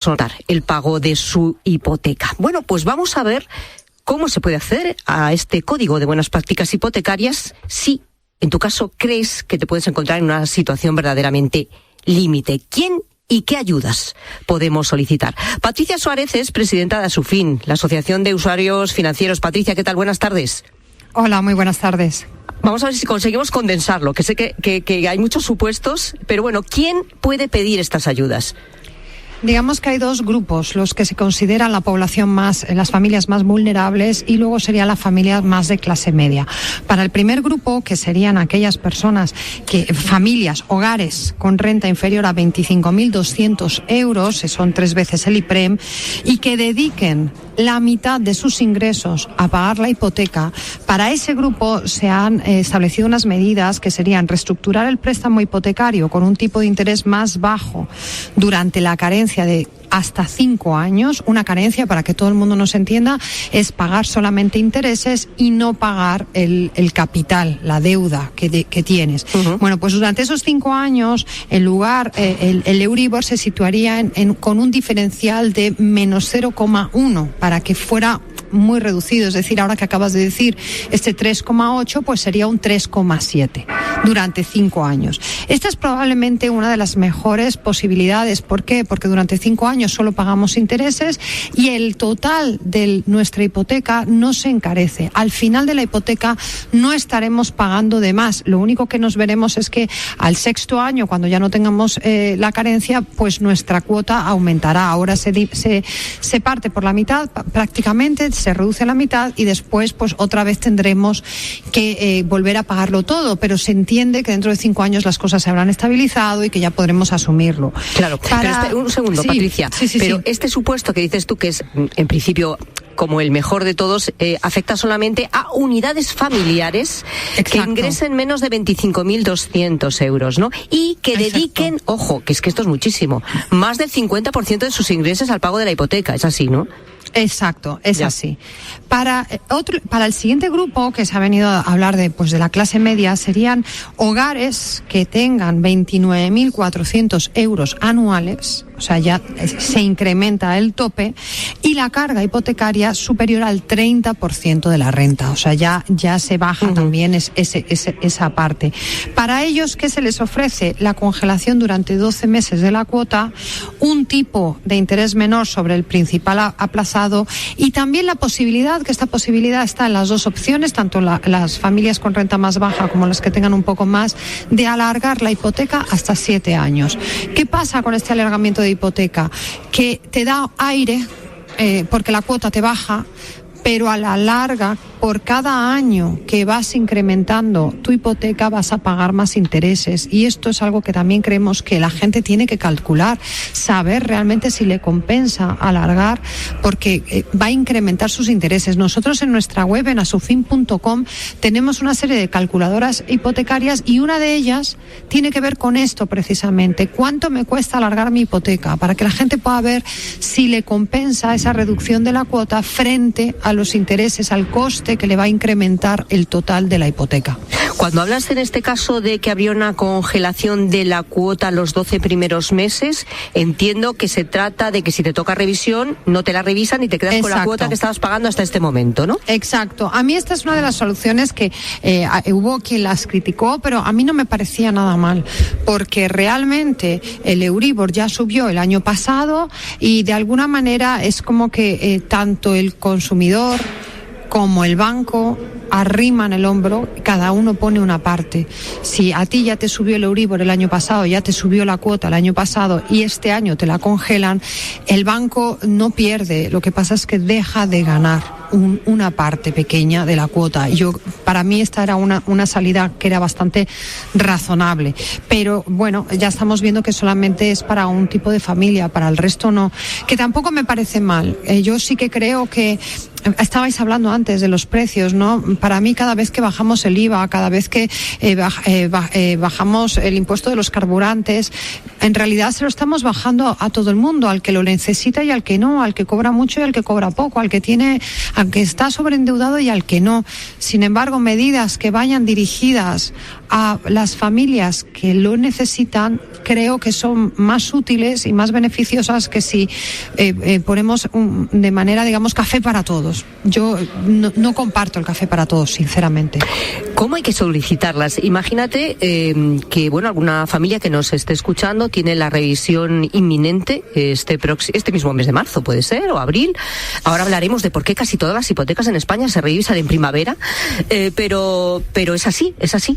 soltar el pago de su hipoteca. Bueno, pues vamos a ver cómo se puede acceder a este código de buenas prácticas hipotecarias si, en tu caso, crees que te puedes encontrar en una situación verdaderamente límite. ¿Quién y qué ayudas podemos solicitar? Patricia Suárez es presidenta de Asufin, la Asociación de Usuarios Financieros. Patricia, ¿qué tal? Buenas tardes. Hola, muy buenas tardes. Vamos a ver si conseguimos condensarlo, que sé que hay muchos supuestos, pero bueno, ¿quién puede pedir estas ayudas? Digamos que hay dos grupos, los que se consideran la población más, las familias más vulnerables, y luego serían las familias más de clase media. Para el primer grupo, que serían aquellas personas familias, hogares con renta inferior a 25.200 euros, son 3 veces el IPREM, y que dediquen la mitad de sus ingresos a pagar la hipoteca, para ese grupo se han establecido unas medidas que serían reestructurar el préstamo hipotecario con un tipo de interés más bajo durante la carencia de hasta 5 años. Una carencia, para que todo el mundo nos entienda, es pagar solamente intereses y no pagar el capital, la deuda que tienes. Uh-huh. Bueno, pues durante esos 5 años, en lugar, el Euribor se situaría con un diferencial de menos 0,1 para que fuera muy reducido. Es decir, ahora que acabas de decir este 3,8, pues sería un 3,7 durante 5 años. Esta es probablemente una de las mejores posibilidades. ¿Por qué? Porque durante 5 años solo pagamos intereses y el total de nuestra hipoteca no se encarece. Al final de la hipoteca no estaremos pagando de más. Lo único que nos veremos es que al 6º año, cuando ya no tengamos la carencia, pues nuestra cuota aumentará. Ahora se parte por la mitad prácticamente, se reduce a la mitad y después pues otra vez tendremos que volver a pagarlo todo, pero se entiende que dentro de 5 años las cosas se habrán estabilizado y que ya podremos asumirlo. Claro, pero espera un segundo, sí, Patricia, pero este supuesto que dices tú, que es en principio como el mejor de todos, afecta solamente a unidades familiares. Exacto. Que ingresen menos de 25.200 euros, ¿no? Y que dediquen, exacto, ojo, que es que esto es muchísimo, más del 50% de sus ingresos al pago de la hipoteca, es así, ¿no? Exacto, es así. Para el siguiente grupo que se ha venido a hablar de la clase media, serían hogares que tengan 29.400 euros anuales, o sea, ya se incrementa el tope, y la carga hipotecaria superior al 30% de la renta, o sea, ya se baja uh-huh. también esa parte. Para ellos, ¿qué se les ofrece? La congelación durante 12 meses de la cuota, un tipo de interés menor sobre el principal aplazado, y también la posibilidad, que esta posibilidad está en las dos opciones, tanto las familias con renta más baja como las que tengan un poco más, de alargar la hipoteca hasta 7 años. ¿Qué pasa con este alargamiento de hipoteca? Que te da aire, porque la cuota te baja, pero a la larga, por cada año que vas incrementando tu hipoteca, vas a pagar más intereses. Y esto es algo que también creemos que la gente tiene que calcular, saber realmente si le compensa alargar, porque va a incrementar sus intereses. Nosotros en nuestra web, en asufin.com, tenemos una serie de calculadoras hipotecarias y una de ellas tiene que ver con esto precisamente. ¿Cuánto me cuesta alargar mi hipoteca? Para que la gente pueda ver si le compensa esa reducción de la cuota frente a los intereses, al coste que le va a incrementar el total de la hipoteca. Cuando hablas en este caso de que habría una congelación de la cuota los 12 primeros meses, entiendo que se trata de que si te toca revisión, no te la revisan y te quedas con la cuota que estabas pagando hasta este momento, ¿no? Exacto. A mí esta es una de las soluciones que hubo quien las criticó, pero a mí no me parecía nada mal, porque realmente el Euribor ya subió el año pasado y de alguna manera es como que tanto el consumidor como el banco arriman el hombro, cada uno pone una parte. Si a ti ya te subió el Euribor el año pasado, ya te subió la cuota el año pasado y este año te la congelan, el banco no pierde, lo que pasa es que deja de ganar una parte pequeña de la cuota. Para mí esta era una salida que era bastante razonable, pero bueno, ya estamos viendo que solamente es para un tipo de familia, para el resto no, que tampoco me parece mal. Yo sí que creo que Estabais hablando antes de los precios, ¿no? Para mí, cada vez que bajamos el IVA, cada vez que bajamos el impuesto de los carburantes, en realidad se lo estamos bajando a todo el mundo, al que lo necesita y al que no, al que cobra mucho y al que cobra poco, al que está sobreendeudado y al que no. Sin embargo, medidas que vayan dirigidas a las familias que lo necesitan, creo que son más útiles y más beneficiosas que si ponemos de manera, digamos, café para todos. Yo no comparto el café para todos, sinceramente. ¿Cómo hay que solicitarlas? Imagínate que, alguna familia que nos esté escuchando tiene la revisión inminente este mismo mes de marzo, puede ser, o abril. Ahora hablaremos de por qué casi todas las hipotecas en España se revisan en primavera, pero es así.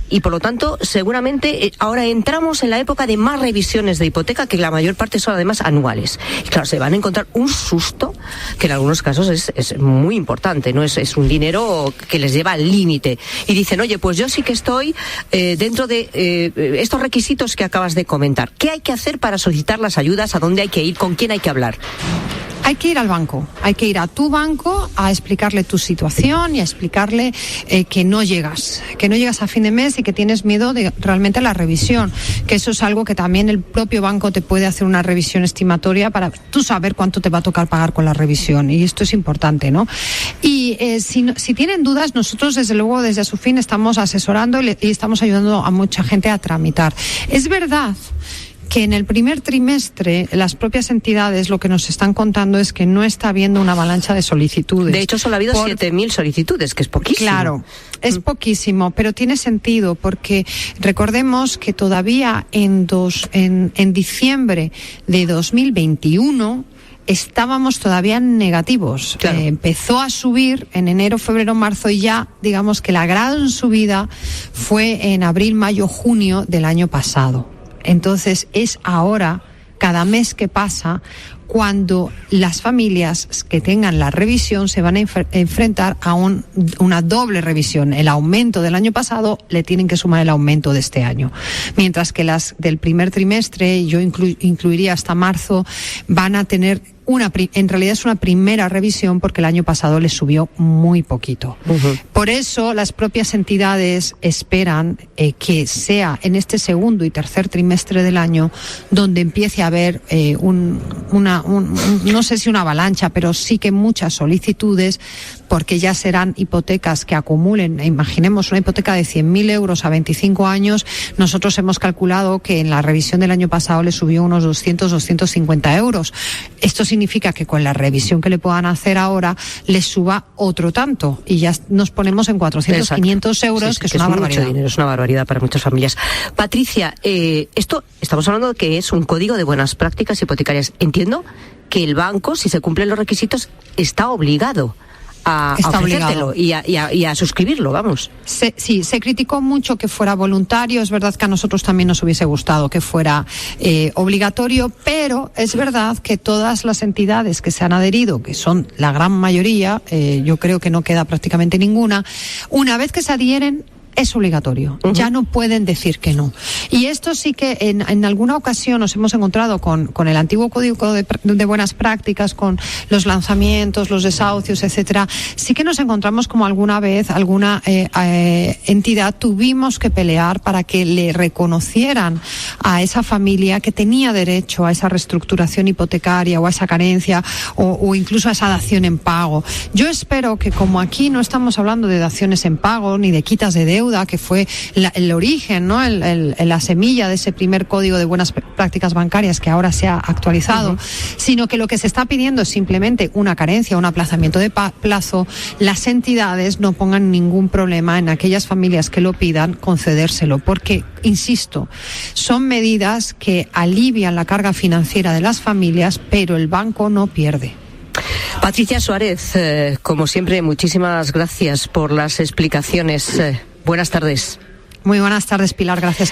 Y por lo tanto, seguramente ahora entramos en la época de más revisiones de hipoteca, que la mayor parte son además anuales. Y claro, se van a encontrar un susto que en algunos casos es muy importante, ¿no? Es un dinero que les lleva al límite. Y dicen, oye, pues yo sí que estoy dentro de estos requisitos que acabas de comentar. ¿Qué hay que hacer para solicitar las ayudas? ¿A dónde hay que ir? ¿Con quién hay que hablar? Hay que ir al banco, hay que ir a tu banco a explicarle tu situación y a explicarle que no llegas a fin de mes y que tienes miedo de realmente la revisión, que eso es algo que también el propio banco te puede hacer una revisión estimatoria para tú saber cuánto te va a tocar pagar con la revisión, y esto es importante, ¿no? Y si tienen dudas, nosotros desde luego desde Asufin estamos asesorando y estamos ayudando a mucha gente a tramitar. Es verdad que en el primer trimestre las propias entidades lo que nos están contando es que no está habiendo una avalancha de solicitudes. De hecho, solo ha habido 7.000 solicitudes, que es poquísimo. Claro, es poquísimo, pero tiene sentido porque recordemos que todavía en diciembre de 2021 estábamos todavía negativos. Claro. Empezó a subir en enero, febrero, marzo, y ya digamos que la gran subida fue en abril, mayo, junio del año pasado. Entonces es ahora, cada mes que pasa, cuando las familias que tengan la revisión se van a enfrentar a una doble revisión. El aumento del año pasado le tienen que sumar el aumento de este año. Mientras que las del primer trimestre, yo incluiría hasta marzo, van a tener en realidad es una primera revisión porque el año pasado les subió muy poquito. Uh-huh. Por eso las propias entidades esperan que sea en este segundo y tercer trimestre del año donde empiece a haber no sé si una avalancha, pero sí que muchas solicitudes, porque ya serán hipotecas que acumulen. Imaginemos una hipoteca de 100.000 euros a 25 años. Nosotros hemos calculado que en la revisión del año pasado le subió unos 250 euros. Esto significa que con la revisión que le puedan hacer ahora les suba otro tanto y ya nos ponemos en 400, 500 euros, sí, que es una barbaridad. Mucho dinero, es una barbaridad para muchas familias. Patricia, esto estamos hablando de que es un código de buenas prácticas hipotecarias. Entiendo que el banco, si se cumplen los requisitos, está obligado a ofrecértelo y a suscribirlo, vamos. Sí, se criticó mucho que fuera voluntario. Es verdad que a nosotros también nos hubiese gustado que fuera obligatorio, pero es verdad que todas las entidades que se han adherido, que son la gran mayoría, yo creo que no queda prácticamente ninguna, una vez que se adhieren, es obligatorio. Uh-huh. Ya no pueden decir que no. Y esto sí que en alguna ocasión nos hemos encontrado con el antiguo código de buenas prácticas, con los lanzamientos, los desahucios, etcétera. Sí que nos encontramos como alguna vez alguna entidad tuvimos que pelear para que le reconocieran a esa familia que tenía derecho a esa reestructuración hipotecaria o a esa carencia o incluso a esa dación en pago. Yo espero que, como aquí no estamos hablando de daciones en pago ni de quitas de deuda, que fue el origen, ¿no? La semilla de ese primer código de buenas prácticas bancarias que ahora se ha actualizado, uh-huh, sino que lo que se está pidiendo es simplemente una carencia, un aplazamiento de plazo. Las entidades no pongan ningún problema en aquellas familias que lo pidan concedérselo, porque, insisto, son medidas que alivian la carga financiera de las familias, pero el banco no pierde. Patricia Suárez, como siempre, muchísimas gracias por las explicaciones. Buenas tardes. Muy buenas tardes, Pilar. Gracias a